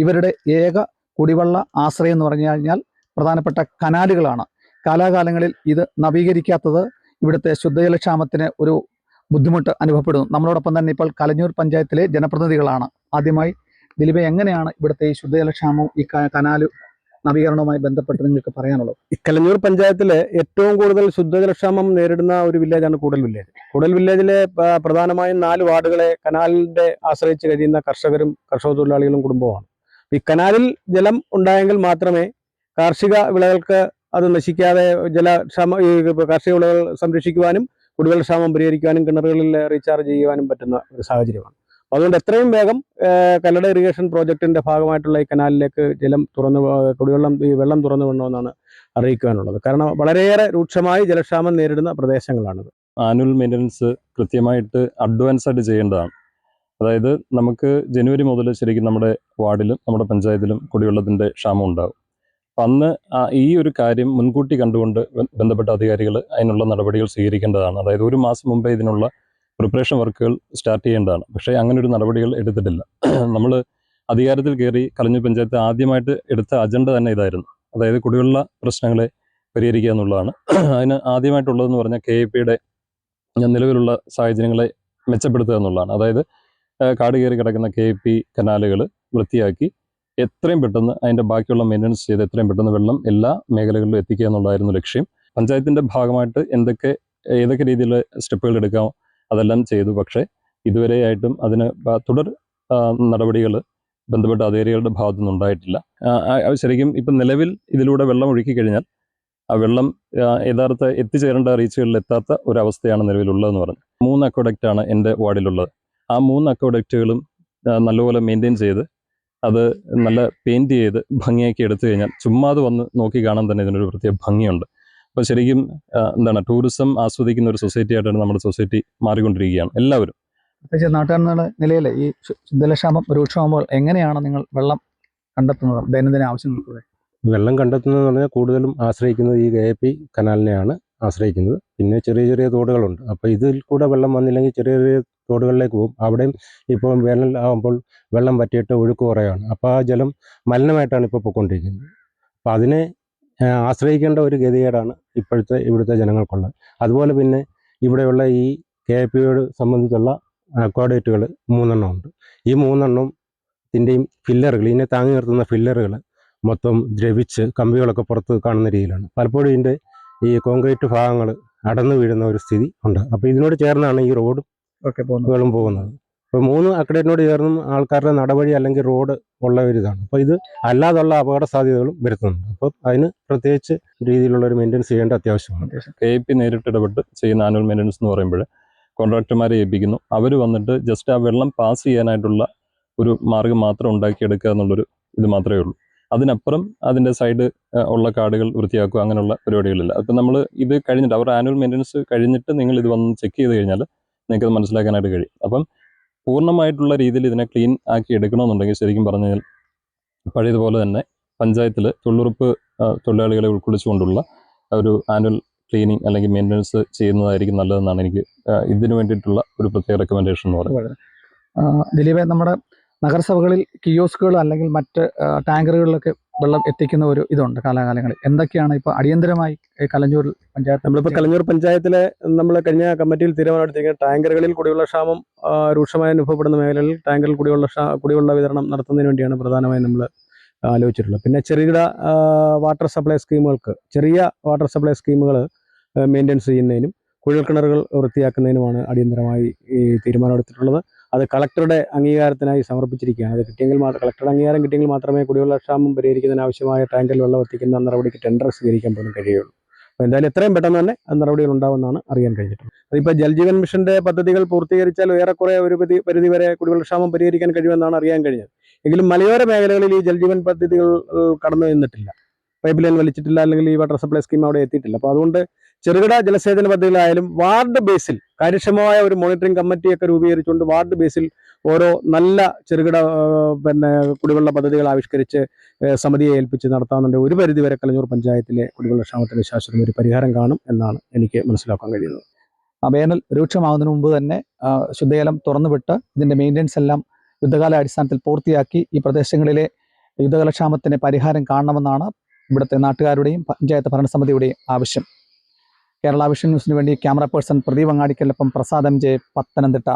ഇവരുടെ ഏക കുടിവെള്ള ആശ്രയം എന്ന് പറഞ്ഞു കഴിഞ്ഞാൽ പ്രധാനപ്പെട്ട കനാലുകളാണ്. കാലാകാലങ്ങളിൽ ഇത് നവീകരിക്കാത്തത് ഇവിടുത്തെ ശുദ്ധജലക്ഷാമത്തിന് ഒരു ബുദ്ധിമുട്ട് അനുഭവപ്പെടുന്നു. നമ്മളോടൊപ്പം തന്നെ ഇപ്പോൾ കലഞ്ഞൂർ പഞ്ചായത്തിലെ ജനപ്രതിനിധികളാണ്. ആദ്യമായി ദിലീപ്, എങ്ങനെയാണ് ഇവിടുത്തെ ഈ ശുദ്ധജലക്ഷാമവും ഈ കനാല് നവീകരണവുമായി ബന്ധപ്പെട്ട് നിങ്ങൾക്ക് പറയാനുള്ളത്? കലഞ്ഞൂർ പഞ്ചായത്തിലെ ഏറ്റവും കൂടുതൽ ശുദ്ധജലക്ഷാമം നേരിടുന്ന ഒരു വില്ലേജാണ് കൂടൽ വില്ലേജ്. കൂടൽ വില്ലേജിലെ പ്രധാനമായും 4 വാർഡുകളെ കനാലിന്റെ ആശ്രയിച്ച് കഴിയുന്ന കർഷകരും കർഷക തൊഴിലാളികളും കുടുംബവുമാണ്. ഈ കനാലിൽ ജലം ഉണ്ടായെങ്കിൽ മാത്രമേ കാർഷിക വിളകൾക്ക് അത് നശിക്കാതെ കാർഷിക വിളകൾ സംരക്ഷിക്കുവാനും കുടിവെള്ളക്ഷാമം പരിഹരിക്കുവാനും കിണറുകളിൽ റീചാർജ് ചെയ്യുവാനും പറ്റുന്ന ഒരു സാഹചര്യമാണ്. അതുകൊണ്ട് എത്രയും വേഗം കല്ലട ഇറിഗേഷൻ പ്രോജക്റ്റിന്റെ ഭാഗമായിട്ടുള്ള ഈ കനാലിലേക്ക് വെള്ളം തുറന്നു വിടണമെന്നാണ് അറിയിക്കുവാനുള്ളത്. കാരണം വളരെയേറെ രൂക്ഷമായി ജലക്ഷാമം നേരിടുന്ന പ്രദേശങ്ങളാണിത്. ആനുവൽ മെയിൻ്റനൻസ് കൃത്യമായിട്ട് അഡ്വാൻസ് ആയിട്ട് ചെയ്യേണ്ടതാണ്. അതായത് നമുക്ക് ജനുവരി മുതൽ ശരിക്കും നമ്മുടെ വാർഡിലും നമ്മുടെ പഞ്ചായത്തിലും കുടിവെള്ളത്തിൻ്റെ ക്ഷാമം ഉണ്ടാകും. അപ്പം അന്ന് ഈ ഒരു കാര്യം മുൻകൂട്ടി കണ്ടുകൊണ്ട് ബന്ധപ്പെട്ട അധികാരികൾ അതിനുള്ള നടപടികൾ സ്വീകരിക്കേണ്ടതാണ്. അതായത് 1 മാസം മുമ്പേ ഇതിനുള്ള പ്രിപ്പറേഷൻ വർക്കുകൾ സ്റ്റാർട്ട് ചെയ്യേണ്ടതാണ്. പക്ഷേ അങ്ങനെ ഒരു നടപടികൾ എടുത്തിട്ടില്ല. നമ്മൾ അധികാരത്തിൽ കയറി കലഞ്ഞൂർ പഞ്ചായത്ത് ആദ്യമായിട്ട് എടുത്ത അജണ്ട തന്നെ ഇതായിരുന്നു. അതായത് കുടിവെള്ള പ്രശ്നങ്ങളെ പരിഹരിക്കുക എന്നുള്ളതാണ്. അതിന് ആദ്യമായിട്ടുള്ളതെന്ന് പറഞ്ഞാൽ KIPയുടെ നിലവിലുള്ള സാഹചര്യങ്ങളെ മെച്ചപ്പെടുത്തുക എന്നുള്ളതാണ്. അതായത് കാട് കയറി കിടക്കുന്ന KIP കനാലുകൾ വൃത്തിയാക്കി എത്രയും പെട്ടെന്ന് അതിൻ്റെ ബാക്കിയുള്ള മെയിൻ്റനൻസ് ചെയ്ത് എത്രയും പെട്ടെന്ന് വെള്ളം എല്ലാ മേഖലകളിലും എത്തിക്കുക എന്നുള്ളതായിരുന്നു ലക്ഷ്യം. പഞ്ചായത്തിൻ്റെ ഭാഗമായിട്ട് ഏതൊക്കെ രീതിയിലുള്ള സ്റ്റെപ്പുകൾ എടുക്കാമോ അതെല്ലാം ചെയ്തു. പക്ഷേ ഇതുവരെയായിട്ടും അതിന് തുടർ നടപടികൾ ബന്ധപ്പെട്ട അധികാരികളുടെ ഭാഗത്തു നിന്നുണ്ടായിട്ടില്ല. ശരിക്കും ഇപ്പം നിലവിൽ ഇതിലൂടെ വെള്ളം ഒഴുക്കി കഴിഞ്ഞാൽ ആ വെള്ളം യഥാർത്ഥ എത്തിച്ചേരേണ്ട റീച്ചുകളിൽ എത്താത്ത ഒരവസ്ഥയാണ് നിലവിലുള്ളതെന്ന് പറഞ്ഞു. 3 അക്വഡക്റ്റാണ് എൻ്റെ വാർഡിലുള്ളത്. ആ 3 അക്വഡക്റ്റുകളും നല്ലപോലെ മെയിൻറ്റെയിൻ ചെയ്ത് അത് നല്ല പെയിൻറ്റ് ചെയ്ത് ഭംഗിയാക്കി എടുത്തു കഴിഞ്ഞാൽ ചുമ്മാതെ വന്ന് നോക്കി കാണാൻ തന്നെ ഇതിനൊരു പ്രത്യേക ഭംഗിയുണ്ട്. അപ്പോൾ ശരിക്കും ടൂറിസം ആസ്വദിക്കുന്ന ഒരു സൊസൈറ്റി ആയിട്ടാണ് നമ്മുടെ സൊസൈറ്റി മാറിക്കൊണ്ടിരിക്കുകയാണ് എല്ലാവരും. പ്രത്യേകിച്ച് നാട്ടുകാരെന്നുള്ള നിലയിൽ ഈ ശുദ്ധജലക്ഷാമം രൂക്ഷമാകുമ്പോൾ എങ്ങനെയാണ് നിങ്ങൾ വെള്ളം കണ്ടെത്തുന്നത്? ദൈനംദിന ആവശ്യങ്ങൾക്ക് വെള്ളം കണ്ടെത്തുന്നതെന്ന് പറഞ്ഞാൽ കൂടുതലും ആശ്രയിക്കുന്നത് ഈ KIP കനാലിനെയാണ് ആശ്രയിക്കുന്നത്. പിന്നെ ചെറിയ ചെറിയ തോടുകളുണ്ട്. അപ്പോൾ ഇതിൽ കൂടെ വെള്ളം വന്നില്ലെങ്കിൽ ചെറിയ ചെറിയ തോടുകളിലേക്ക് പോകും. അവിടെയും ഇപ്പോൾ വേനൽ ആകുമ്പോൾ വെള്ളം പറ്റിയിട്ട് ഒഴുക്ക് കുറയാണ്. അപ്പോൾ ആ ജലം മലിനമായിട്ടാണ് ഇപ്പോൾ പോയിക്കൊണ്ടിരിക്കുന്നത്. അപ്പോൾ അതിനെ ആശ്രയിക്കേണ്ട ഒരു ഗതികേടാണ് ഇവിടുത്തെ ജനങ്ങൾക്കുള്ളത്. അതുപോലെ പിന്നെ ഇവിടെയുള്ള ഈ KIPയോട് സംബന്ധിച്ചുള്ള അക്വാഡേറ്റുകൾ 3 ഉണ്ട്. ഈ 3 ഫില്ലറുകൾ, ഇതിനെ താങ്ങി നിർത്തുന്ന ഫില്ലറുകൾ മൊത്തം ദ്രവിച്ച് കമ്പികളൊക്കെ പുറത്ത് കാണുന്ന രീതിയിലാണ്. പലപ്പോഴും ഇതിൻ്റെ ഈ കോൺക്രീറ്റ് ഭാഗങ്ങൾ അടന്നു വീഴുന്ന ഒരു സ്ഥിതി ഉണ്ട്. അപ്പോൾ ഇതിനോട് ചേർന്നാണ് ഈ റോഡും വെള്ളം പോകുന്നത്. അപ്പോൾ 3 അക്വഡേറ്റിനോട് ചേർന്നും ആൾക്കാരുടെ നടവഴി അല്ലെങ്കിൽ റോഡ് ഉള്ള ഒരു ഇതാണ്. അപ്പോൾ ഇത് അല്ലാതുള്ള അപകട സാധ്യതകളും വരുത്തുന്നുണ്ട്. അപ്പോൾ അതിന് പ്രത്യേകിച്ച് രീതിയിലുള്ള ഒരു മെയിൻ്റനൻസ് ചെയ്യേണ്ട അത്യാവശ്യമാണ്. KIP നേരിട്ട് ഇടപെട്ട് ചെയ്യുന്ന ആനുവൽ മെയിൻ്റനൻസ് എന്ന് പറയുമ്പോൾ കോൺട്രാക്ടർമാരെ ഏൽപ്പിക്കുന്നു. അവർ വന്നിട്ട് ജസ്റ്റ് ആ വെള്ളം പാസ് ചെയ്യാനായിട്ടുള്ള ഒരു മാർഗം മാത്രം ഉണ്ടാക്കിയെടുക്കുക എന്നുള്ളൊരു ഇത് മാത്രമേ ഉള്ളൂ. അതിനപ്പുറം അതിൻ്റെ സൈഡ് ഉള്ള കാടുകൾ വൃത്തിയാക്കുക അങ്ങനെയുള്ള പരിപാടികളില്ല. അപ്പം നമ്മൾ ഇത് കഴിഞ്ഞിട്ട് അവർ ആനുവൽ മെയിൻ്റനൻസ് കഴിഞ്ഞിട്ട് നിങ്ങൾ ഇത് വന്ന് ചെക്ക് ചെയ്ത് കഴിഞ്ഞാൽ നിങ്ങൾക്കത് മനസ്സിലാക്കാനായിട്ട് കഴിയും. അപ്പം പൂർണ്ണമായിട്ടുള്ള രീതിയിൽ ഇതിനെ ക്ലീൻ ആക്കി എടുക്കണമെന്നുണ്ടെങ്കിൽ ശരിക്കും പറഞ്ഞു കഴിഞ്ഞാൽ പഴയതുപോലെ തന്നെ പഞ്ചായത്തിൽ തൊഴിലുറപ്പ് തൊഴിലാളികളെ ഉൾക്കൊള്ളിച്ചുകൊണ്ടുള്ള ഒരു ആനുവൽ ക്ലീനിങ് അല്ലെങ്കിൽ മെയിൻ്റനൻസ് ചെയ്യുന്നതായിരിക്കും നല്ലതെന്നാണ് എനിക്ക് ഇതിനു വേണ്ടിയിട്ടുള്ള ഒരു പ്രത്യേക റെക്കമെൻഡേഷൻ എന്ന് പറയുന്നത്. ദിലീപേ, നമ്മുടെ നഗരസഭകളിൽ കിയോസ്കുകൾ അല്ലെങ്കിൽ മറ്റ് ടാങ്കറുകളിലൊക്കെ വെള്ളം എത്തിക്കുന്ന ഒരു ഇതുണ്ട് കാലാകാലങ്ങളിൽ. എന്തൊക്കെയാണ് ഇപ്പോൾ അടിയന്തരമായി കലഞ്ഞൂർ പഞ്ചായത്ത്? നമ്മളിപ്പോൾ കലഞ്ഞൂർ പഞ്ചായത്തിലെ നമ്മൾ കഴിഞ്ഞ കമ്മിറ്റിയിൽ തീരുമാനമെടുത്തിരിക്കുന്ന ടാങ്കറുകളിൽ കുടിവെള്ള ക്ഷാമം രൂക്ഷമായി അനുഭവപ്പെടുന്ന മേഖലകളിൽ ടാങ്കറിൽ കുടിവെള്ള വിതരണം നടത്തുന്നതിന് വേണ്ടിയാണ് പ്രധാനമായും നമ്മൾ ആലോചിച്ചിട്ടുള്ളത്. പിന്നെ ചെറുകിട ചെറിയ വാട്ടർ സപ്ലൈ സ്കീമുകൾ മെയിൻ്റെനൻസ് ചെയ്യുന്നതിനും കുഴൽക്കിണറുകൾ വൃത്തിയാക്കുന്നതിനുമാണ് അടിയന്തരമായി ഈ തീരുമാനമെടുത്തിട്ടുള്ളത്. അത് കളക്ടറുടെ അംഗീകാരത്തിനായി സമർപ്പിച്ചിരിക്കുകയാണ്. അത് കളക്ടറുടെ അംഗീകാരം കിട്ടിയെങ്കിൽ മാത്രമേ കുടിവെള്ളക്ഷാമം പരിഹരിക്കുന്നതിനാവശ്യമായ ടാങ്കിൽ വെള്ളം എത്തിക്കുന്ന നടപടിക്ക് ടെൻഡർ സ്വീകരിക്കാൻ പോലും കഴിയുള്ളൂ. അപ്പോൾ എന്തായാലും എത്രയും പെട്ടെന്ന് തന്നെ നടപടികൾ ഉണ്ടാവുമെന്നാണ് അറിയാൻ കഴിഞ്ഞിട്ടുള്ളത്. അതിപ്പോൾ ജൽജീവൻ മിഷന്റെ പദ്ധതികൾ പൂർത്തീകരിച്ചാൽ ഏറെക്കുറെ ഒരു പരിധി വരെ കുടിവെള്ളക്ഷാമം പരിഹരിക്കാൻ കഴിയുമെന്നാണ് അറിയാൻ കഴിഞ്ഞത്. എങ്കിലും മലയോര മേഖലകളിൽ ഈ ജൽജീവൻ പദ്ധതികൾ കടന്നു നിന്നിട്ടില്ല. പൈപ്പ് ലൈൻ വലിച്ചിട്ടില്ല, അല്ലെങ്കിൽ ഈ വാട്ടർ സപ്ലൈ സ്കീം അവിടെ എത്തിയിട്ടില്ല. അപ്പോൾ അതുകൊണ്ട് ചെറുകിട ജലസേചന പദ്ധതികളായാലും വാർഡ് ബേസിൽ കാര്യക്ഷമമായ ഒരു മോണിറ്ററിംഗ് കമ്മിറ്റിയൊക്കെ രൂപീകരിച്ചുകൊണ്ട് വാർഡ് ബേസിൽ ഓരോ നല്ല ചെറുകിട കുടിവെള്ള പദ്ധതികൾ ആവിഷ്കരിച്ച് സമിതിയെ ഏൽപ്പിച്ച് നടത്താമെന്നുണ്ട് ഒരു പരിധിവരെ കലഞ്ഞൂർ പഞ്ചായത്തിലെ കുടിവെള്ളക്ഷാമത്തിന് ശാശ്വതം ഒരു പരിഹാരം കാണും എന്നാണ് എനിക്ക് മനസ്സിലാക്കാൻ കഴിയുന്നത്. വേനൽ രൂക്ഷമാകുന്നതിന് മുമ്പ് തന്നെ ശുദ്ധജലം തുറന്നുവിട്ട് ഇതിൻ്റെ മെയിൻ്റനൻസ് എല്ലാം യുദ്ധകാല അടിസ്ഥാനത്തിൽ പൂർത്തിയാക്കി ഈ പ്രദേശങ്ങളിലെ യുദ്ധജലക്ഷാമത്തിന് പരിഹാരം കാണണമെന്നാണ് ഇവിടുത്തെ നാട്ടുകാരുടെയും പഞ്ചായത്ത് ഭരണസമിതിയുടെയും ആവശ്യം. കേരള വിഷൻ ന്യൂസിന് വേണ്ടി ക്യാമറ പേഴ്സൺ പ്രദീപ് അങ്ങാടിക്കലിനൊപ്പം പ്രസാദ് MJ, പത്തനംതിട്ട.